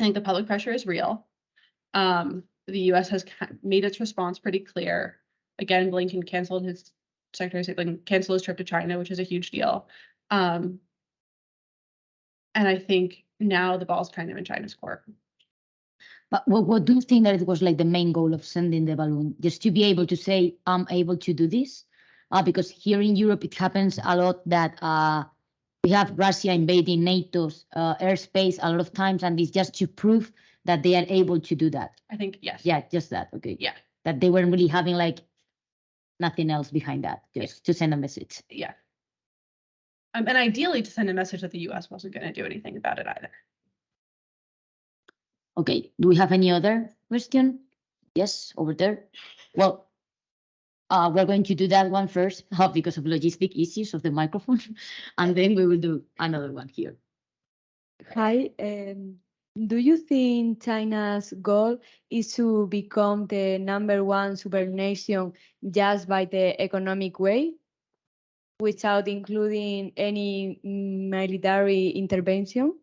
I think the public pressure is real. The US has made its response pretty clear. Again, Blinken canceled his trip to China, which is a huge deal. And I think now the ball's kind of in China's court. But what do you think that it was like the main goal of sending the balloon? Just to be able to say, I'm able to do this? Because here in Europe, it happens a lot that we have Russia invading NATO's airspace a lot of times, and it's just to prove that they are able to do that. I think, yes. Yeah, just that. Okay. Yeah. That they weren't really having like nothing else behind that, just to send a message. Yeah. And ideally to send a message that the US wasn't going to do anything about it either. Okay, do we have any other question? Yes, over there. Well, we're going to do that one first because of logistic issues of the microphone, and then we will do another one here. Hi, do you think China's goal is to become the #1 supernation just by the economic way, without including any military intervention?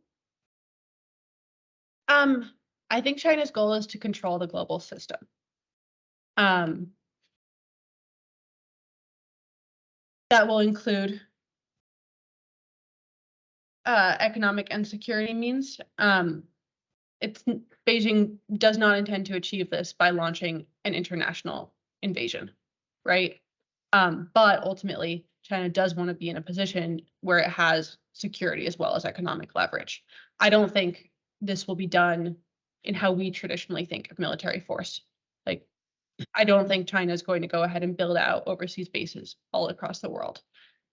I think China's goal is to control the global system. That will include economic and security means. Beijing does not intend to achieve this by launching an international invasion, right? But ultimately, China does want to be in a position where it has security as well as economic leverage. I don't think this will be done in how we traditionally think of military force. Like, I don't think China is going to go ahead and build out overseas bases all across the world.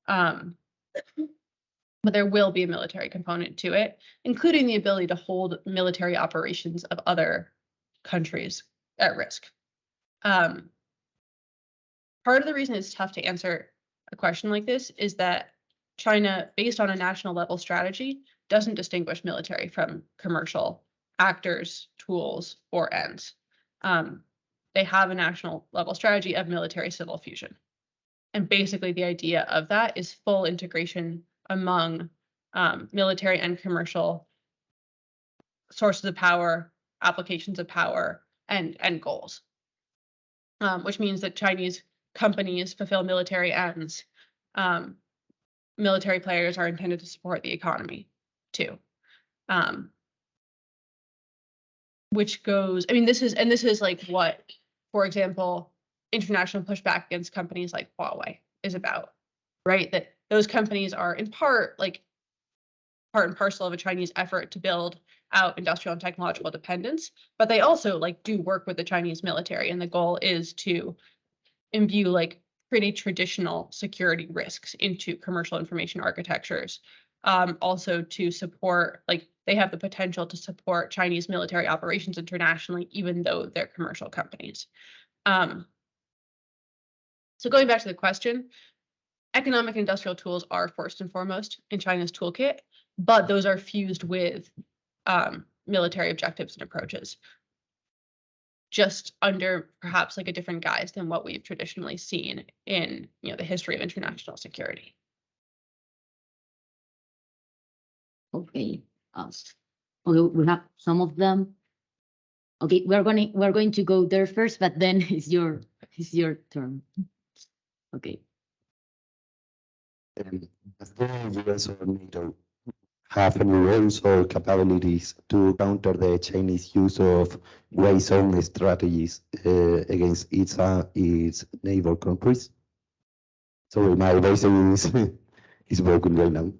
But there will be a military component to it, including the ability to hold military operations of other countries at risk. Part of the reason it's tough to answer a question like this is that China, based on a national level strategy, doesn't distinguish military from commercial actors, tools, or ends. They have a national level strategy of military civil fusion. And basically the idea of that is full integration among military and commercial sources of power, applications of power, and goals. Which means that Chinese companies fulfill military ends. Military players are intended to support the economy too. Which goes, I mean, this is like what, for example, international pushback against companies like Huawei is about, right? That those companies are in part and parcel of a Chinese effort to build out industrial and technological dependence, but they also like do work with the Chinese military, and the goal is to imbue like pretty traditional security risks into commercial information architectures. Also to support, like they have the potential to support Chinese military operations internationally, even though they're commercial companies. So going back to the question, economic and industrial tools are first and foremost in China's toolkit, but those are fused with military objectives and approaches, just under perhaps like a different guise than what we've traditionally seen in the history of international security. Okay. Okay, we have some of them. Okay, we're going to go there first, but then it's your turn. Okay. Does the US or NATO have any roles or capabilities to counter the Chinese use of gray-zone strategies against its neighbor countries? Sorry, my voice is broken right now.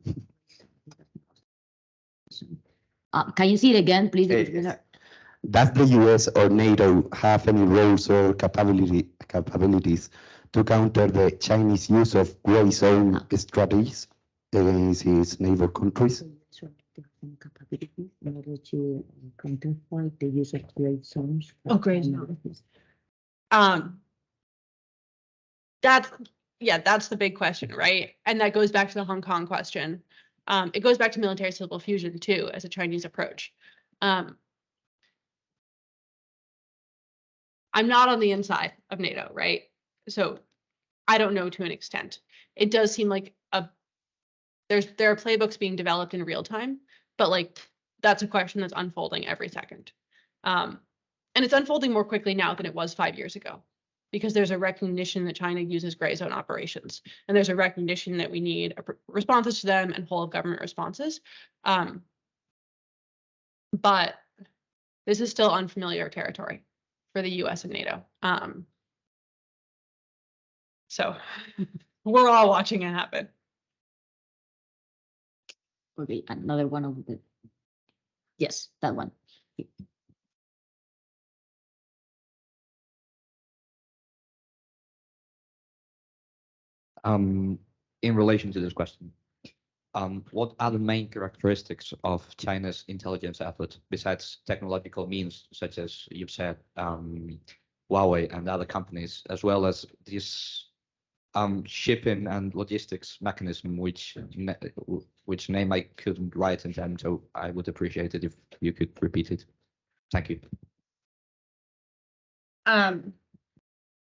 Can you see it again, please? Does the US or NATO have any roles or capabilities to counter the Chinese use of gray-zone strategies against its neighbor countries? Capabilities in order to counterfeit the use of gray zones. Oh, gray zones. That's the big question, right? And that goes back to the Hong Kong question. It goes back to military civil fusion too, as a Chinese approach. I'm not on the inside of NATO, right? So I don't know to an extent. It does seem like there are playbooks being developed in real time, but like that's a question that's unfolding every second. And it's unfolding more quickly now than it was 5 years ago, because there's a recognition that China uses gray zone operations, and there's a recognition that we need responses to them and whole of government responses. But this is still unfamiliar territory for the US and NATO. So we're all watching it happen. Okay, another one of the, yes, that one. In relation to this question, what are the main characteristics of China's intelligence effort besides technological means, such as you've said, Huawei and other companies, as well as this shipping and logistics mechanism, which name I couldn't write in time, so I would appreciate it if you could repeat it. Thank you.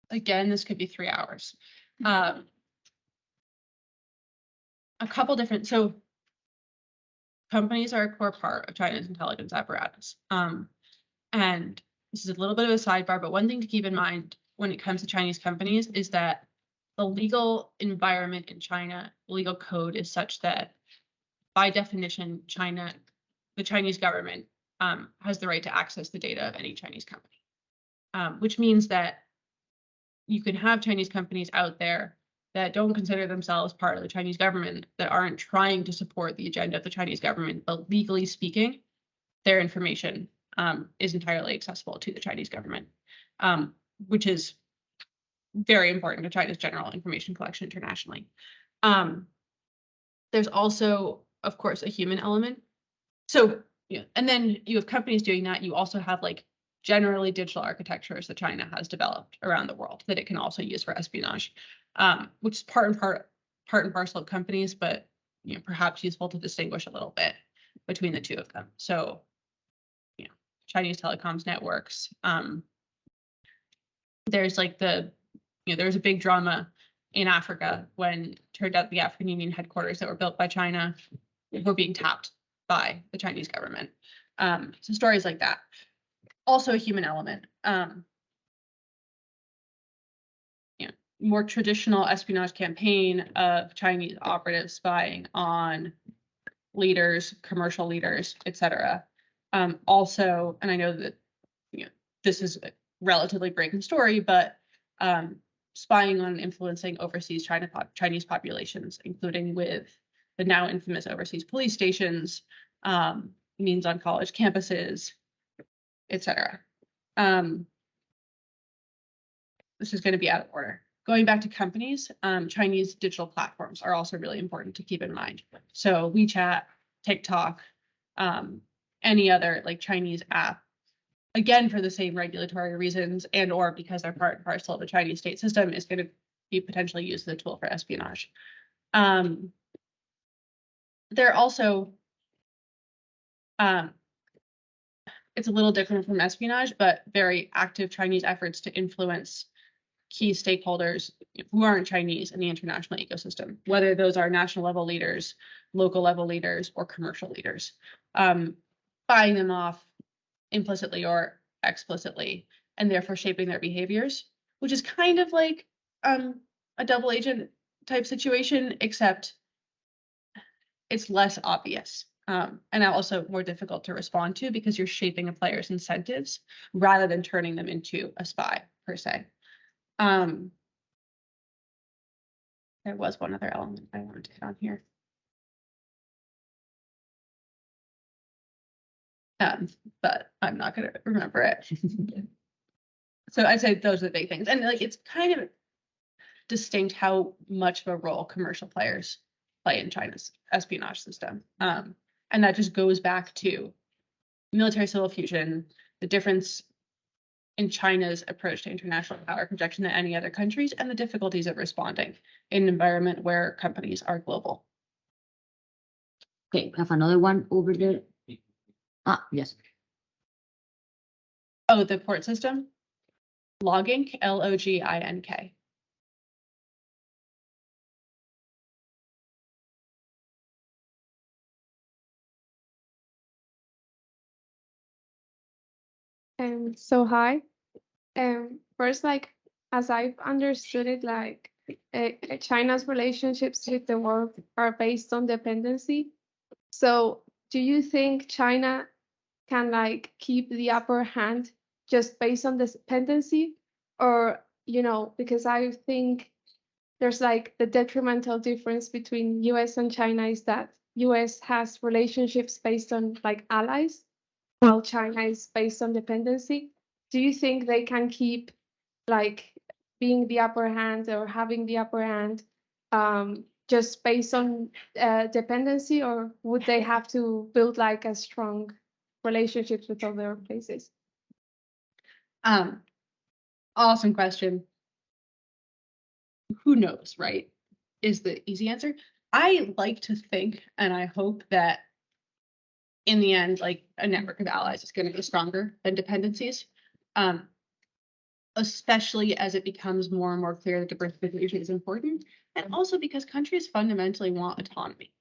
Again, this could be 3 hours. A couple different, so companies are a core part of China's intelligence apparatus. And this is a little bit of a sidebar, but one thing to keep in mind when it comes to Chinese companies is that the legal environment in China, legal code is such that by definition, the Chinese government has the right to access the data of any Chinese company, which means that you can have Chinese companies out there that don't consider themselves part of the Chinese government, that aren't trying to support the agenda of the Chinese government, but legally speaking, their information is entirely accessible to the Chinese government, which is very important to China's general information collection internationally. There's also, of course, a human element. So, and then you have companies doing that. You also have like generally digital architectures that China has developed around the world that it can also use for espionage, which is part and parcel of companies, but perhaps useful to distinguish a little bit between the two of them. So, Chinese telecoms networks. There's like there's a big drama in Africa when it turned out the African Union headquarters that were built by China were being tapped by the Chinese government. So stories like that. Also a human element. More traditional espionage campaign of Chinese operatives spying on leaders, commercial leaders, etc. Also, and I know that this is a relatively breaking story, but spying on and influencing overseas Chinese populations, including with the now infamous overseas police stations, means on college campuses, etc. This is going to be out of order. Going back to companies, Chinese digital platforms are also really important to keep in mind. So WeChat, TikTok, any other like Chinese app, again, for the same regulatory reasons and or because they're part and parcel of the Chinese state system, is going to be potentially used as a tool for espionage. They're also, it's a little different from espionage, but very active Chinese efforts to influence key stakeholders who aren't Chinese in the international ecosystem, whether those are national level leaders, local level leaders, or commercial leaders, buying them off implicitly or explicitly, and therefore shaping their behaviors, which is kind of like a double agent type situation, except it's less obvious. And also more difficult to respond to because you're shaping a player's incentives rather than turning them into a spy per se. There was one other element I wanted to hit on here. But I'm not going to remember it. So I'd say those are the big things. And like it's kind of distinct how much of a role commercial players play in China's espionage system. And that just goes back to military civil fusion, the difference in China's approach to international power projection than any other countries, and the difficulties of responding in an environment where companies are global. Okay, we have another one over there. Yes. Oh, the port system? Logging, L-O-G-I-N-K. So hi. First, like, as I've understood it, like, China's relationships with the world are based on dependency. So do you think China can, like, keep the upper hand just based on this dependency? Or, you know, because I think there's, like, the detrimental difference between US and China is that US has relationships based on, like, allies, while China is based on dependency. Do you think they can keep like being the upper hand or having the upper hand just based on dependency, or would they have to build like a strong relationships with other places? Awesome question. Who knows, right? Is the easy answer. I like to think, and I hope that in the end, like a network of allies is going to be stronger than dependencies, especially as it becomes more and more clear that diversification is important, and also because countries fundamentally want autonomy.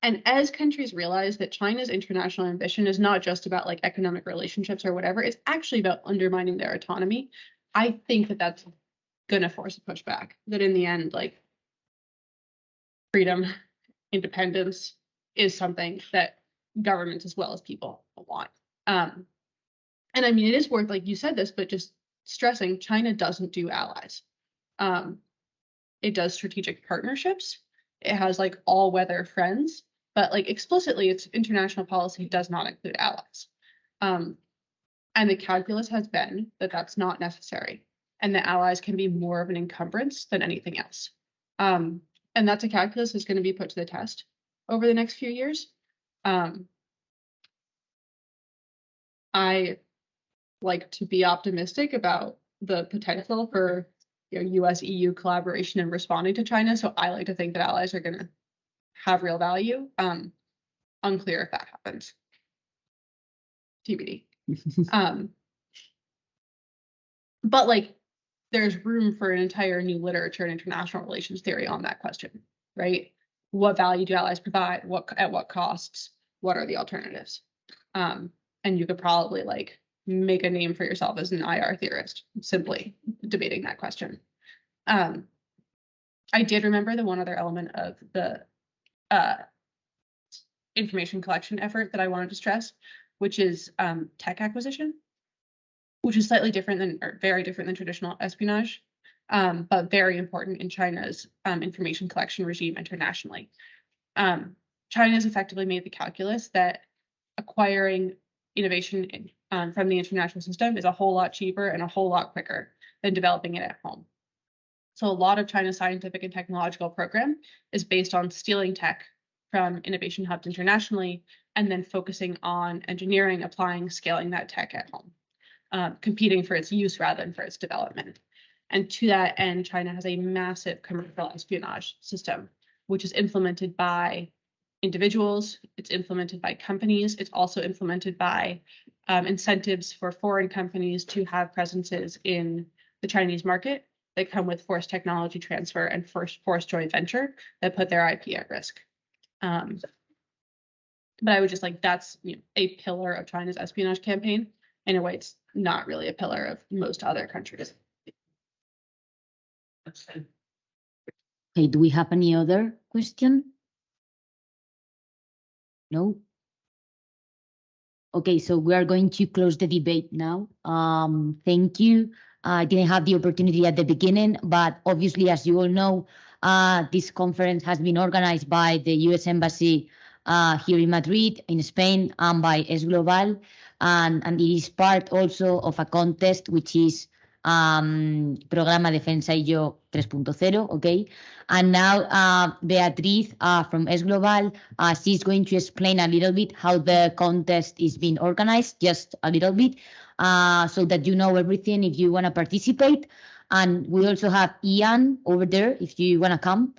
And as countries realize that China's international ambition is not just about like economic relationships or whatever, it's actually about undermining their autonomy. I think that that's going to force a pushback, that in the end, like freedom, independence is something that governments as well as people want. And I mean, it is worth, like you said this, but just stressing, China doesn't do allies. It does strategic partnerships. It has like all-weather friends, but like explicitly, its international policy does not include allies. And the calculus has been that that's not necessary, and that allies can be more of an encumbrance than anything else. And that's a calculus that's going to be put to the test over the next few years. I like to be optimistic about the potential for US-EU collaboration in responding to China. So I like to think that allies are going to have real value. Unclear if that happens. TBD. But like, there's room for an entire new literature and international relations theory on that question, right? What value do allies provide? At what costs? What are the alternatives? And And you could probably like make a name for yourself as an IR theorist, simply debating that question. I did remember the one other element of the information collection effort that I wanted to stress, which is tech acquisition, which is slightly different than, or very different than traditional espionage, but very important in China's information collection regime internationally. China has effectively made the calculus that acquiring innovation from the international system is a whole lot cheaper and a whole lot quicker than developing it at home. So a lot of China's scientific and technological program is based on stealing tech from innovation hubs internationally and then focusing on engineering, applying, scaling that tech at home, competing for its use rather than for its development. And to that end, China has a massive commercial espionage system, which is implemented by individuals, it's implemented by companies, it's also implemented by incentives for foreign companies to have presences in the Chinese market that come with forced technology transfer and forced joint venture that put their IP at risk. But I would just like, that's a pillar of China's espionage campaign. In a way, it's not really a pillar of most other countries. Okay, do we have any other question? No? Okay, so we are going to close the debate now. Thank you. I didn't have the opportunity at the beginning, but obviously, as you all know, this conference has been organized by the US Embassy here in Madrid, in Spain, and by Es Global, and it is part also of a contest, which is Programa Defensa y Yo 3.0, okay? And now Beatriz from Es Global, she's going to explain a little bit how the contest is being organized, just a little bit, so that you know everything if you want to participate. And we also have Ian over there if you want to come.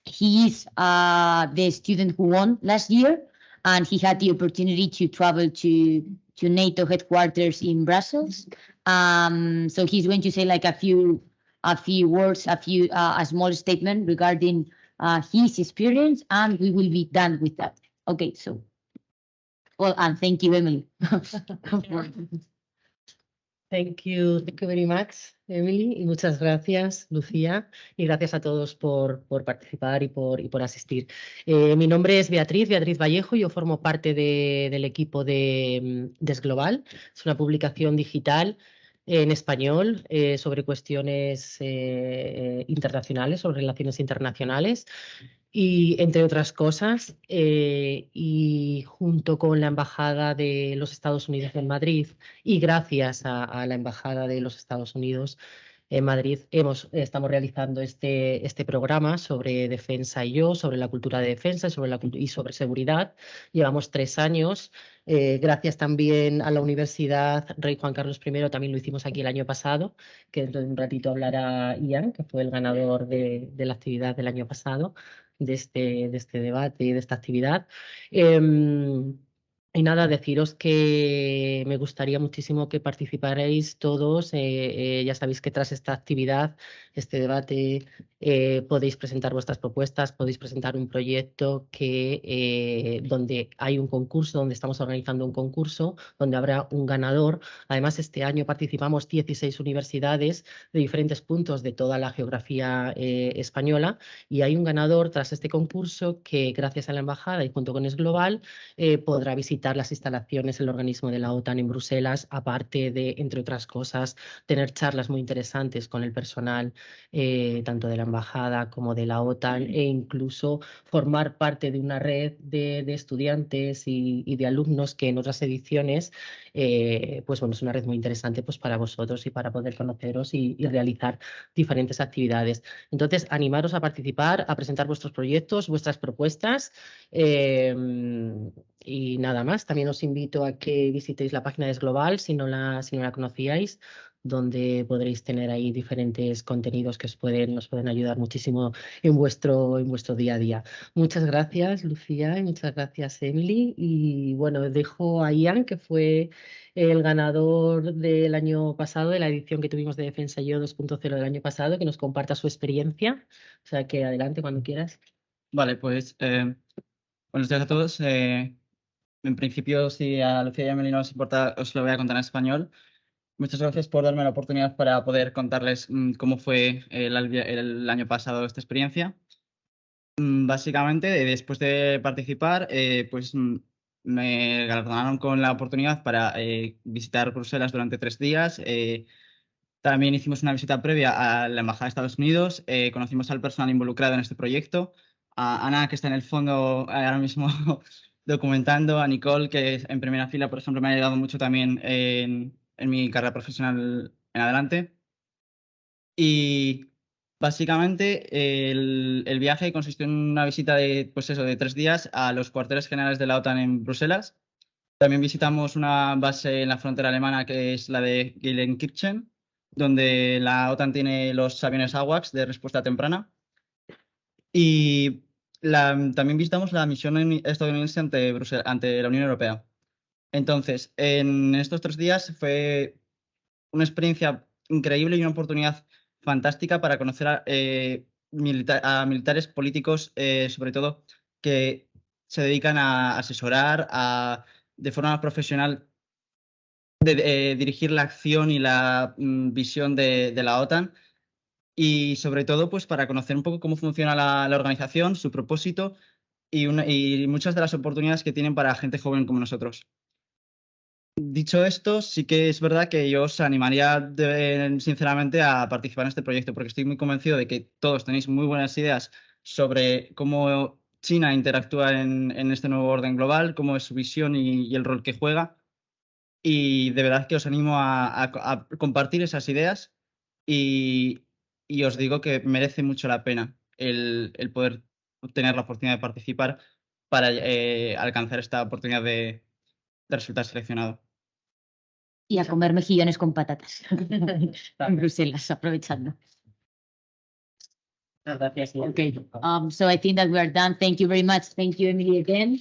He is the student who won last year, and he had the opportunity to travel to NATO headquarters in Brussels. So he's going to say like a few words, a small statement regarding his experience, and we will be done with that. Okay, so, well, and thank you, Emily. Thank you very much, Emily, y muchas gracias, Lucía, y gracias a todos por participar y por asistir. Mi nombre es Beatriz Vallejo, yo formo parte del equipo de Es Global. Es una publicación digital en español sobre cuestiones internacionales, sobre relaciones internacionales. Y entre otras cosas, y junto con la Embajada de los Estados Unidos en Madrid y gracias a la Embajada de los Estados Unidos en Madrid, estamos realizando este programa sobre Defensa y Yo, sobre la cultura de defensa y sobre seguridad. Llevamos 3 años. Gracias también a la Universidad Rey Juan Carlos I, también lo hicimos aquí el año pasado, que dentro de un ratito hablará Ian, que fue el ganador de la actividad del año pasado, de este debate y de esta actividad. Y nada, deciros que me gustaría muchísimo que participarais todos. Ya sabéis que tras esta actividad, este debate, podéis presentar vuestras propuestas, podéis presentar un proyecto donde hay un concurso, donde estamos organizando un concurso, donde habrá un ganador. Además, este año participamos 16 universidades de diferentes puntos de toda la geografía española, y hay un ganador tras este concurso que, gracias a la embajada y junto con Es Global, podrá visitar las instalaciones del organismo de la OTAN en Bruselas, aparte de, entre otras cosas, tener charlas muy interesantes con el personal tanto de la embajada como de la OTAN, e incluso formar parte de una red de estudiantes y de alumnos que en otras ediciones, pues bueno, es una red muy interesante pues para vosotros y para poder conoceros y realizar diferentes actividades. Entonces, animaros a participar, a presentar vuestros proyectos, vuestras propuestas, y nada más. También os invito a que visitéis la página de Es Global si no la conocíais, donde podréis tener ahí diferentes contenidos que os pueden ayudar muchísimo en vuestro día a día. Muchas gracias, Lucía, y muchas gracias, Emily. Y bueno, dejo a Ian, que fue el ganador del año pasado, de la edición que tuvimos de Defensa y Yo 2.0 del año pasado, que nos comparta su experiencia. O sea que adelante cuando quieras. Vale, pues buenos días a todos. En principio, si a Lucía y a Emily no os importa, os lo voy a contar en español. Muchas gracias por darme la oportunidad para poder contarles cómo fue el año pasado esta experiencia. Básicamente, después de participar, me galardonaron con la oportunidad para visitar Bruselas durante 3 días. También hicimos una visita previa a la Embajada de Estados Unidos. Conocimos al personal involucrado en este proyecto. A Ana, que está en el fondo ahora mismo documentando. A Nicole, que en primera fila, por ejemplo, me ha ayudado mucho también en mi carrera profesional en adelante. Y básicamente el viaje consistió en una visita de 3 días a los cuarteles generales de la OTAN en Bruselas. También visitamos una base en la frontera alemana que es la de Geilenkirchen, donde la OTAN tiene los aviones AWACS de respuesta temprana. Y también visitamos la misión estadounidense ante la Unión Europea. Entonces, en estos 3 días fue una experiencia increíble y una oportunidad fantástica para conocer a militares políticos, sobre todo, que se dedican a asesorar, de forma profesional, dirigir la acción y la visión de la OTAN. Y sobre todo, pues para conocer un poco cómo funciona la organización, su propósito y muchas de las oportunidades que tienen para gente joven como nosotros. Dicho esto, sí que es verdad que yo os animaría sinceramente a participar en este proyecto, porque estoy muy convencido de que todos tenéis muy buenas ideas sobre cómo China interactúa en este nuevo orden global, cómo es su visión y el rol que juega. Y de verdad que os animo a compartir esas ideas y os digo que merece mucho la pena el poder tener la oportunidad de participar para alcanzar esta oportunidad de resultar seleccionado. Y a comer mejillones con patatas en Bruselas, aprovechando. Gracias. Okay. So I think that we are done. Thank you very much. Thank you, Emily, again.